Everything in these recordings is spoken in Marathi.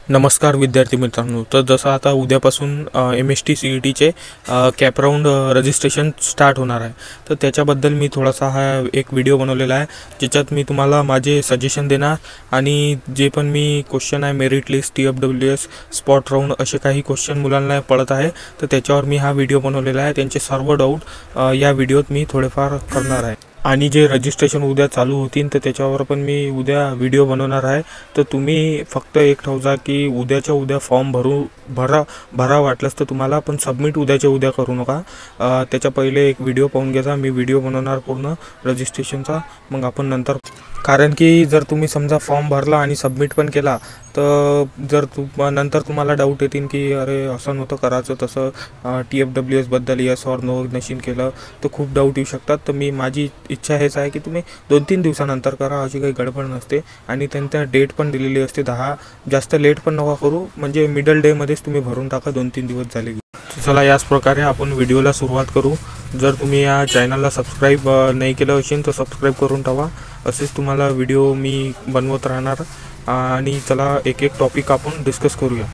नमस्कार विद्यार्थी मित्रांनो। तर जसं आता उद्यापासून MST CETचे कॅप राऊंड रजिस्ट्रेशन स्टार्ट होणार आहे, तर त्याच्याबद्दल मी थोडासा हा एक व्हिडिओ बनवलेला आहे, ज्याच्यात मी तुम्हाला माझे सजेशन देणार आणि जे पण मी क्वेश्चन आहे merit list, TFWS, spot round असे काही क्वेश्चन मुलांना पडत आहे, तर त्याच्यावर मी हा व्हिडिओ बनवलेला आहे। त्यांचे सर्व डाऊट या व्हिडिओत मी थोडेफार करणार आहे आणि जे रजिस्ट्रेशन उद्या चालू होतील तर त्याच्यावर पण मी उद्या व्हिडिओ बनवणार आहे। तर तुम्ही फक्त एक ठेवा की उद्याच्या उद्या फॉर्म भरा वाटलंच तर तुम्हाला, पण सबमिट उद्याच्या उद्या करू नका। त्याच्या पहिले एक व्हिडिओ पाहून घ्या, मी व्हिडिओ बनवणार पूर्ण रजिस्ट्रेशनचा, मग आपण नंतर, कारण की जर तुम्ही समजा फॉर्म भरला आणि सबमिट पण केला तर जर नंतर तुम्हाला डाऊट येतील की अरे असं नव्हतं करायचं, तसं TFWS बद्दल यस ऑर नो नशीन केलं तर खूप डाऊट येऊ शकतात। तर माझी इच्छा हेच आहे की तुम्ही 2-3 दिवसानंतर करा, अशी काही गडबड नसते आणि त्यांच्या डेट पण दिलेली असते 10, जास्त लेट पण नका करू, म्हणजे मिडल डेमध्येच तुम्ही भरून टाका 2-3 दिवस झाले। चला याच प्रकारे आपण व्हिडिओला सुरुवात करू। जर तुम्ही या चॅनलला सबस्क्राईब नाही केलं असेल तर सबस्क्राईब करून ठेवा, असेच तुम्हाला व्हिडिओ मी बनवत राहणार। आणि चला एक एक टॉपिक आपण डिस्कस करूया।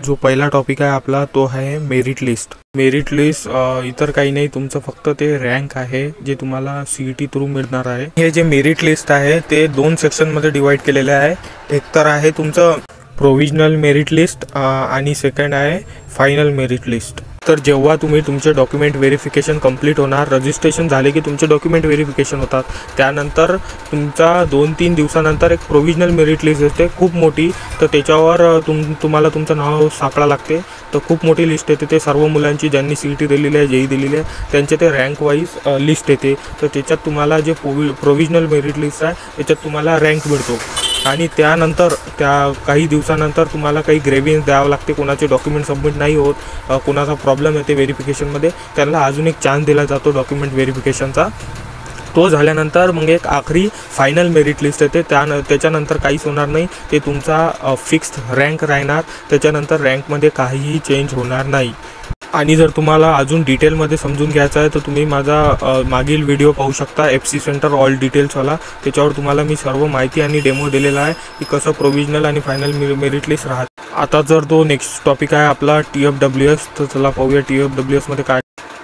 जो पहिला टॉपिक आहे आपला तो आहे मेरिट लिस्ट। मेरिट लिस्ट इतर काही नाही, तुमचं फक्त ते रँक आहे जे तुम्हाला CET थ्रू मिळणार आहे। हे जे मेरिट लिस्ट आहे ते 2 सेक्शनमध्ये डिवाइड केलेले आहे। एक तर आहे तुमचं प्रोविजनल मेरिट लिस्ट आणि सेकंड आहे फायनल मेरिट लिस्ट। तर जेव्हा तुम्ही तुमचे डॉक्युमेंट व्हेरिफिकेशन कंप्लीट होणार, रजिस्ट्रेशन झाले की तुमचे डॉक्युमेंट व्हेरिफिकेशन होतात, त्यानंतर तुमचा 2-3 दिवसानंतर एक प्रोविजनल मेरिट लिस्ट येते खूप मोठी, तर त्याच्यावर तुम्हाला तुमचं नाव सापडा लागते। तर खूप मोठी लिस्ट येते, ते सर्व मुलांची ज्यांनी CET दिलेली आहे, JEE दिलेली आहे, त्यांचे ते रँक वाईज लिस्ट येते। तर त्याच्यात तुम्हाला जे प्रोविजनल मेरिट लिस्ट आहे त्याच्यात तुम्हाला रँक मिळतो आणि त्यानंतर त्या काही दिवसानंतर तुम्हाला काही ग्रेव्हियन्स द्यावं लागते। कोणाचे डॉक्युमेंट सबमिट नाही होत, कोणाचा प्रॉब्लेम येते व्हेरिफिकेशनमध्ये, त्यांना अजून एक चान्स दिला जातो डॉक्युमेंट व्हेरिफिकेशनचा। तो झाल्यानंतर मग एक आखरी फायनल मेरिट लिस्ट येते, त्याच्यानंतर काहीच होणार नाही, ते तुमचा फिक्स्ड रँक राहणार, त्याच्यानंतर रँकमध्ये काहीही चेंज होणार नाही। आणि जर तुम्हाला अजून डिटेलमध्ये समजून घ्यायचं आहे तर तुम्ही माझा मागील व्हिडिओ पाहू शकता, FC सेंटर ऑल डिटेल्सवाला, त्याच्यावर तुम्हाला मी सर्व माहिती आणि डेमो दिलेला आहे की कसं प्रोविजनल आणि फायनल मेरिट लिस्ट राहते। आता जर तो नेक्स्ट टॉपिक आहे आपला TFWS, तर चला पाहूया TFWS मध्ये काय।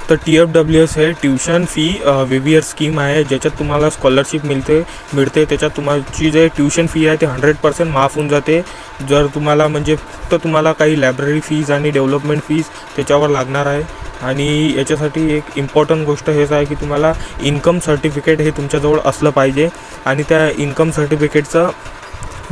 तर TFWS हे ट्युशन फी वेव्हियर स्कीम आहे, ज्याच्यात तुम्हाला स्कॉलरशिप मिळते। त्याच्यात तुमची जे ट्युशन फी आहे ते 100% माफ होऊन जाते। जर तुम्हाला म्हणजे फक्त तुम्हाला काही लायब्ररी फीज आणि डेव्हलपमेंट फीज त्याच्यावर लागणार आहे। आणि याच्यासाठी एक इम्पॉर्टंट गोष्ट हेच आहे की तुम्हाला इन्कम सर्टिफिकेट हे तुमच्याजवळ असलं पाहिजे आणि त्या इन्कम सर्टिफिकेटचं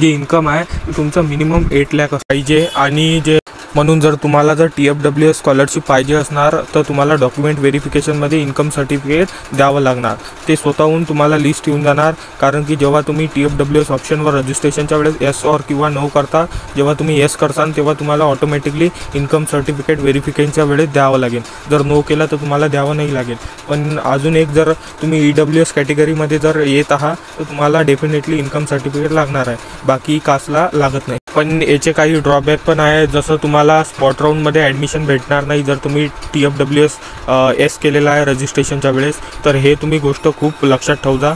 जे इन्कम आहे तुमचं मिनिमम 8 लाख पाहिजे। आणि जे म्हणून जर तुम्हाला जर TFWS स्कॉलरशिप पाहिजे असणार तर तुम्हाला डॉक्युमेंट व्हेरिफिकेशनमध्ये इन्कम सर्टिफिकेट द्यावं लागणार, ते स्वतःहून तुम्हाला लिस्ट येऊन जाणार। कारण की जेव्हा तुम्ही TFWS ऑप्शनवर रजिस्ट्रेशनच्या वेळेस येस ऑर किंवा नो करता, जेव्हा तुम्ही येस करसान तेव्हा तुम्हाला ऑटोमॅटिकली इन्कम सर्टिफिकेट व्हेरिफिकेशनच्या वेळेस द्यावं लागेल, जर नो केला तर तुम्हाला द्यावं नाही लागेल। पण अजून एक, जर तुम्ही EWS कॅटेगरीमध्ये जर येत आहात तर तुम्हाला डेफिनेटली इन्कम सर्टिफिकेट लागणार आहे, बाकी कास्टला लागत नाही। पण याचे काही ड्रॉबॅक पण आहे, जसं तुम्हाला स्पॉट राऊंडमध्ये ॲडमिशन भेटणार नाही जर तुम्ही TFWS केलेला आहे रजिस्ट्रेशनच्या वेळेस, तर हे तुम्ही गोष्ट खूप लक्षात ठेवा।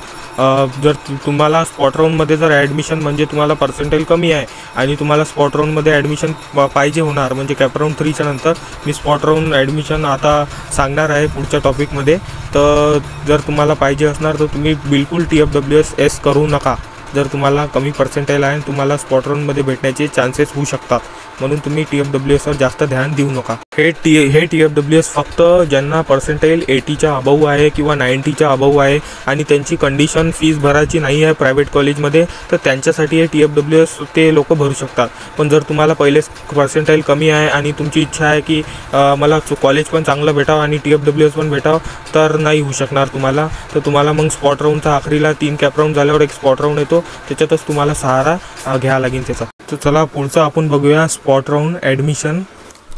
जर तुम्हाला स्पॉट राऊंडमध्ये जर ॲडमिशन, म्हणजे तुम्हाला पर्सेंटेज कमी आहे आणि तुम्हाला स्पॉट राऊंडमध्ये ॲडमिशन पाहिजे होणार, म्हणजे कॅप राऊंड 3च्या नंतर मी स्पॉट राऊंड ॲडमिशन आता सांगणार आहे पुढच्या टॉपिकमध्ये, तर जर तुम्हाला पाहिजे असणार तर तुम्ही बिलकुल TFWS करू नका। जर तुम्हाला कमी पर्सेंटेज आहे तुम्हाला स्पॉट राऊंडमध्ये भेटण्याचे चान्सेस होऊ शकतात, म्हणून तुम्ही TFWSवर जास्त ध्यान देऊ नका। हे TFWS फक्त ज्यांना पर्सेंटेज 80च्या अबव आहे किंवा 90च्या अबव आहे आणि त्यांची कंडिशन फीस भरायची नाही आहे प्रायव्हेट कॉलेजमध्ये, तर त्यांच्यासाठी हे TFWS ते लोक भरू शकतात। पण जर तुम्हाला पहिलेच पर्सेंटेज कमी आहे आणि तुमची इच्छा आहे की मला कॉलेज पण चांगलं भेटावं आणि TFWS पण भेटावं, तर नाही होऊ शकणार तुम्हाला। तर तुम्हाला मग स्पॉट राऊंडचा आखरीला 3 कॅप राऊंड झाल्यावर एक स्पॉट राऊंड येतो, त्याच्यातच तुम्हाला सहारा घ्यावा लागेल त्याचा। तर चला पुढचं आपण बघूया स्पॉट राऊंड ॲडमिशन।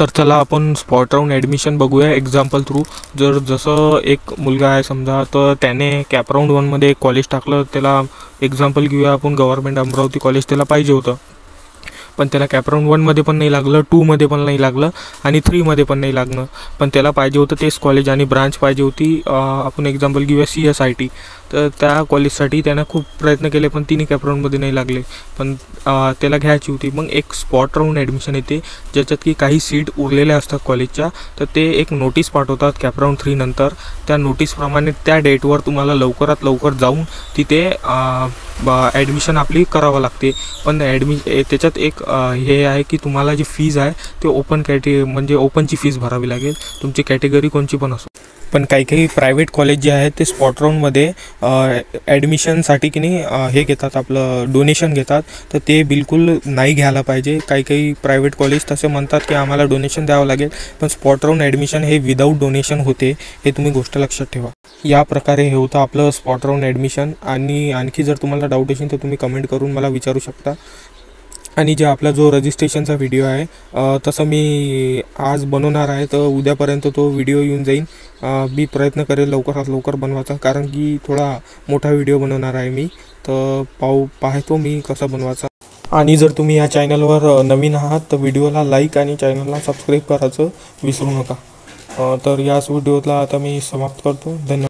तर चला आपण स्पॉट राऊंड ॲडमिशन बघूया एक्झाम्पल थ्रू। जसं एक मुलगा आहे समजा, तर त्याने कॅप राऊंड 1मध्ये एक कॉलेज टाकलं, त्याला एक्झाम्पल घेऊया आपण, गव्हर्नमेंट अमरावती कॉलेज त्याला पाहिजे होतं, पण त्याला कॅप राऊंड 1मध्ये पण नाही लागलं, 2मध्ये पण नाही लागलं आणि 3मध्ये पण नाही लागलं, पण त्याला पाहिजे होतं तेच कॉलेज आणि ब्रांच पाहिजे होती, आपण एक्झाम्पल घेऊया CSIT। तर त्या कॉलेजसाठी त्यानं खूप प्रयत्न केले पण तिन्ही कॅपराऊंडमध्ये नाही लागले. पण त्याला घ्यायची होती. मग एक स्पॉट राऊंड ॲडमिशन येते ज्याच्यात की काही सीट उरलेल्या असतात कॉलेजच्या. तर ते एक नोटीस पाठवतात कॅपराऊंड 3 नंतर. त्या नोटीसप्रमाणे त्या डेटवर तुम्हाला लवकरात लवकर जाऊन तिथे ॲडमिशन आपली करावं लागते. पण त्याच्यात एक हे आहे की तुम्हाला जी फीज आहे ते म्हणजे ओपनची फीज भरावी लागेल, तुमची कॅटेगरी कोणची पण असो. पण काही प्रायव्हेट कॉलेज जे आहेत ते स्पॉट राऊंडमध्ये ॲडमिशनसाठी की नाही हे घेतात, आपलं डोनेशन घेतात. तर ते बिलकुल नाही घ्यायला पाहिजे. काही प्रायव्हेट कॉलेज तसे म्हणतात की आम्हाला डोनेशन द्यावं लागेल, पण स्पॉट राऊंड ॲडमिशन हे विदाऊट डोनेशन होते, हे तुम्ही गोष्ट लक्षात ठेवा. या प्रकारे हे होतं आपलं स्पॉट राऊंड ॲडमिशन. आणि आणखी जर तुम्हाला डाऊट असेल तर तुम्ही कमेंट करून मला विचारू शकता. आणि जे आपला जो रजिस्ट्रेशनचा व्हिडिओ आहे तसं मी आज बनवणार आहे, तर उद्यापर्यंत तो व्हिडिओ येऊन जाईल. मी प्रयत्न करेल लवकरात लवकर बनवायचा, कारण की थोडा मोठा व्हिडिओ बनवणार आहे मी. तर पाहतो मी कसा बनवायचा. आणि जर तुम्ही या चॅनलवर नवीन आहात तर व्हिडिओला लाईक आणि चॅनलला सबस्क्राईब करायचं विसरू नका. तर याच व्हिडिओला आता मी समाप्त करतो. धन्यवाद.